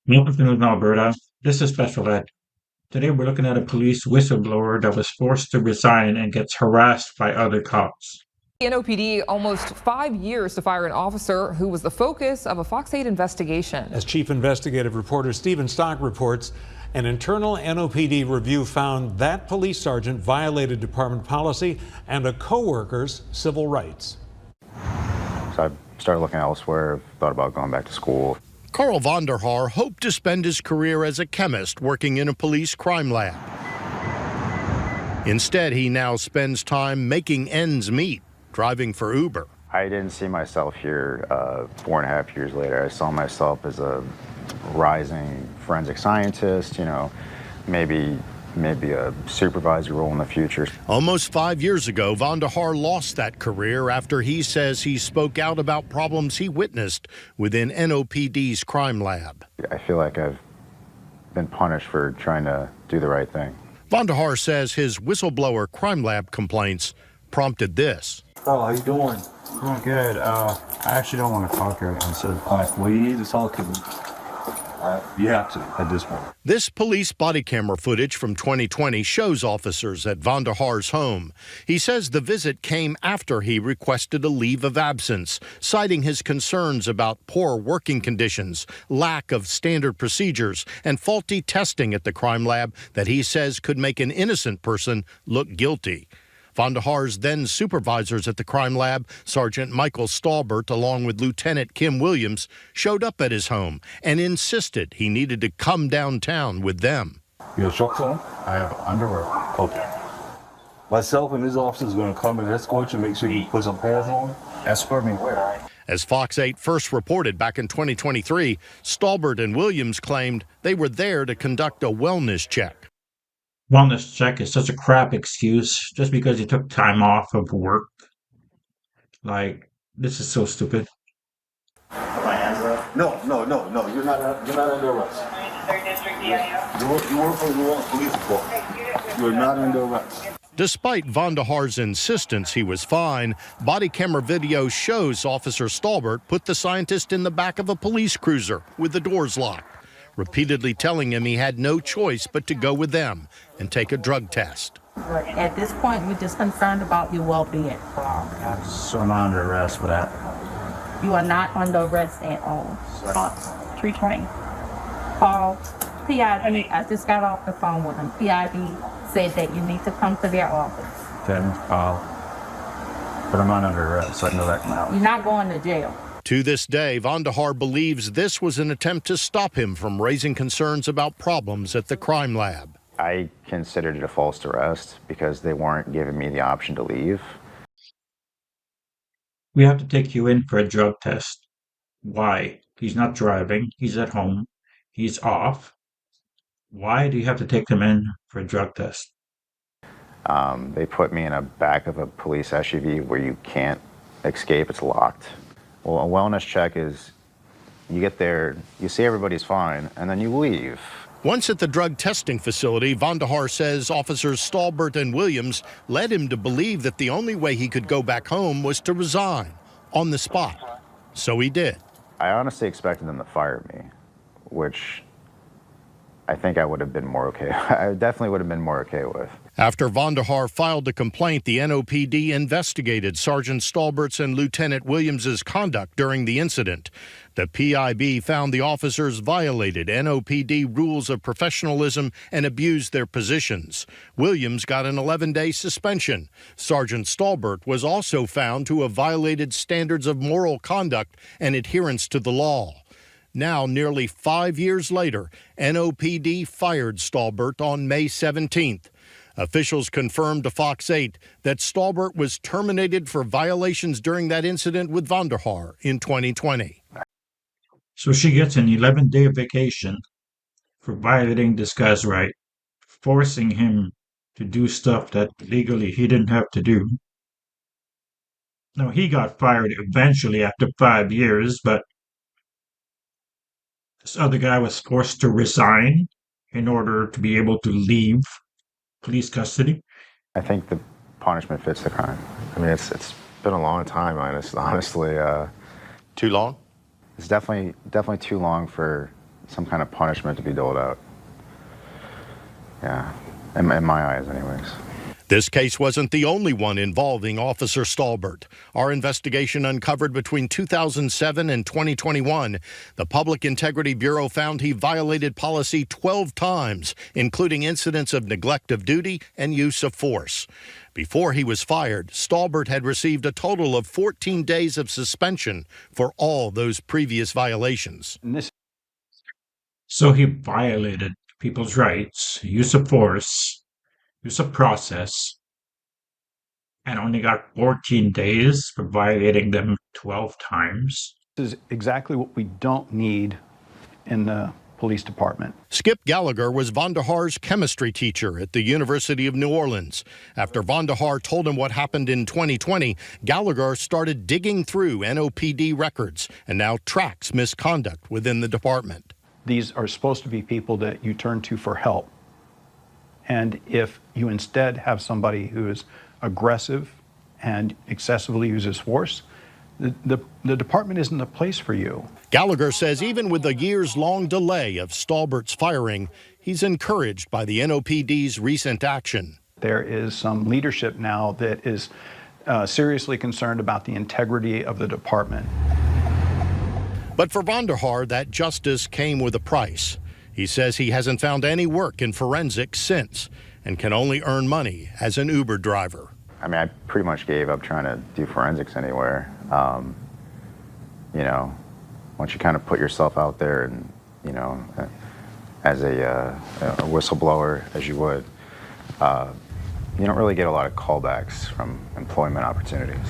Welcome to Alberta. This is Special Ed. Today we're looking at a police whistleblower that was forced to resign and gets harassed by other cops. NOPD almost 5 years to fire an officer who was the focus of a Fox 8 investigation. As chief investigative reporter Stephen Stock reports, an internal NOPD review found that police sergeant violated department policy and a co-worker's civil rights. So I started looking elsewhere, thought about going back to school. Carl Vonderhaar hoped to spend his career as a chemist working in a police crime lab. Instead, he now spends time making ends meet, driving for Uber. I didn't see myself here 4.5 years later. I saw myself as a rising forensic scientist, maybe a supervisory role in the future. Almost 5 years ago, Vonderhaar lost that career after he says he spoke out about problems he witnessed within NOPD's crime lab. I feel like I've been punished for trying to do the right thing. Vonderhaar says his whistleblower crime lab complaints prompted this. Oh, how you doing? Doing good. I actually don't want to talk right now. So, well, you need to talk to me. You have to at this point. This police body camera footage from 2020 shows officers at Vonderhaar's home. He says the visit came after he requested a leave of absence, citing his concerns about poor working conditions, lack of standard procedures, and faulty testing at the crime lab that he says could make an innocent person look guilty. Vonderhaar's then supervisors at the crime lab, Sergeant Michael Stalbert, along with Lieutenant Kim Williams, showed up at his home and insisted he needed to come downtown with them. You have shorts on? I have underwear. Okay. Myself and his officer is going to come and escort you, make sure you put some pants on. Escort me where? As Fox 8 first reported back in 2023, Stalbert and Williams claimed they were there to conduct a wellness check. Wellness check is such a crap excuse just because you took time off of work. This is so stupid. Put my hands up. No. You're not under arrest. You work for the police department. You're not under arrest. Despite Vonderhaar's insistence he was fine, body camera video shows Officer Stalbert put the scientist in the back of a police cruiser with the doors locked, repeatedly telling him he had no choice but to go with them and take a drug test. At this point, we're just concerned about your well-being. So I'm not under arrest for that. You are not under arrest at all. Tree train. Call PID. I just got off the phone with him. PID said that you need to come to their office. But I'm not under arrest, so I know that now. You're not going to jail. To this day, Vonderhaar believes this was an attempt to stop him from raising concerns about problems at the crime lab. I considered it a false arrest because they weren't giving me the option to leave. We have to take you in for a drug test. Why? He's not driving. He's at home. He's off. Why do you have to take him in for a drug test? They put me in a back of a police SUV where you can't escape. It's locked. Well, a wellness check is you get there, you see everybody's fine, and then you leave. Once at the drug testing facility, Vonderhaar says officers Stalbert and Williams led him to believe that the only way he could go back home was to resign on the spot. So he did. I honestly expected them to fire me, which I think I would have been more okay. I definitely would have been more okay with. After Vonderhaar filed a complaint, the NOPD investigated Sergeant Stalbert's and Lieutenant Williams's conduct during the incident. The PIB found the officers violated NOPD rules of professionalism and abused their positions. Williams got an 11-day suspension. Sergeant Stalbert was also found to have violated standards of moral conduct and adherence to the law. Now, nearly 5 years later, NOPD fired Stalbert on May 17th. Officials confirmed to Fox 8 that Stalbert was terminated for violations during that incident with Vonderhaar in 2020. So she gets an 11-day vacation for violating this guy's right, forcing him to do stuff that legally he didn't have to do. Now, he got fired eventually after 5 years, but this other guy was forced to resign in order to be able to leave police custody. I think the punishment fits the crime. I mean, it's been a long time, honestly. Too long? It's definitely too long for some kind of punishment to be doled out. Yeah, in my eyes anyways. This case wasn't the only one involving Officer Stolbert. Our investigation uncovered between 2007 and 2021, the Public Integrity Bureau found he violated policy 12 times, including incidents of neglect of duty and use of force. Before he was fired, Stolbert had received a total of 14 days of suspension for all those previous violations. So he violated people's rights, use of force, use of process, and only got 14 days for violating them 12 times. This is exactly what we don't need in the police department. Skip Gallagher was Vonderhaar's chemistry teacher at the University of New Orleans. After Vonderhaar told him what happened in 2020, Gallagher started digging through NOPD records and now tracks misconduct within the department. These are supposed to be people that you turn to for help. And if you instead have somebody who is aggressive and excessively uses force, the department isn't a place for you. Gallagher says even with the years-long delay of Stolbert's firing, he's encouraged by the NOPD's recent action. There is some leadership now that is seriously concerned about the integrity of the department. But for Vonderhaar, that justice came with a price. He says he hasn't found any work in forensics since and can only earn money as an Uber driver. I mean, I pretty much gave up trying to do forensics anywhere. You know, once you kind of put yourself out there and, you know, as a whistleblower, as you would, you don't really get a lot of callbacks from employment opportunities.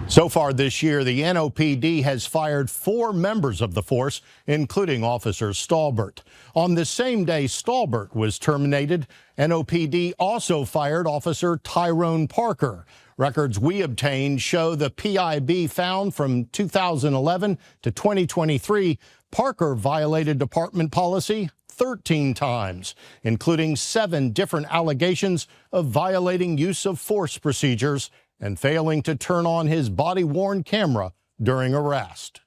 So far this year, the NOPD has fired 4 members of the force, including Officer Stolbert. On the same day Stolbert was terminated, NOPD also fired Officer Tyrone Parker. Records we obtained show the PIB found from 2011 to 2023, Parker violated department policy 13 times, including 7 different allegations of violating use of force procedures and failing to turn on his body-worn camera during arrest.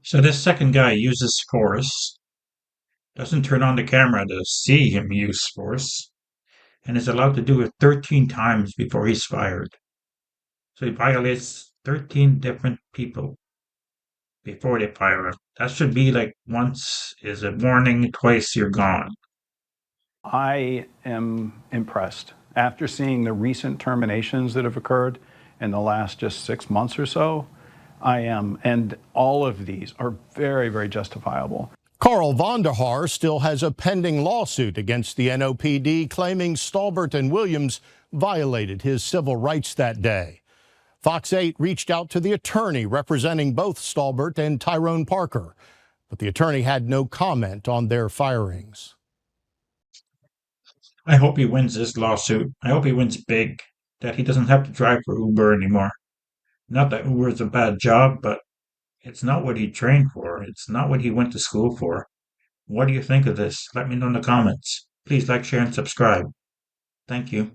So this second guy uses force, doesn't turn on the camera to see him use force, and is allowed to do it 13 times before he's fired. So he violates 13 different people before they fire him. That should be like once is a warning, twice you're gone. I am impressed. After seeing the recent terminations that have occurred in the last just 6 months or so, I am, and all of these are very, very justifiable. Carl Vonderhaar still has a pending lawsuit against the NOPD claiming Stolbert and Williams violated his civil rights that day. Fox 8 reached out to the attorney representing both Stolbert and Tyrone Parker, but the attorney had no comment on their firings. I hope he wins this lawsuit. I hope he wins big, that he doesn't have to drive for Uber anymore. Not that Uber is a bad job, but it's not what he trained for. It's not what he went to school for. What do you think of this? Let me know in the comments. Please like, share, and subscribe. Thank you.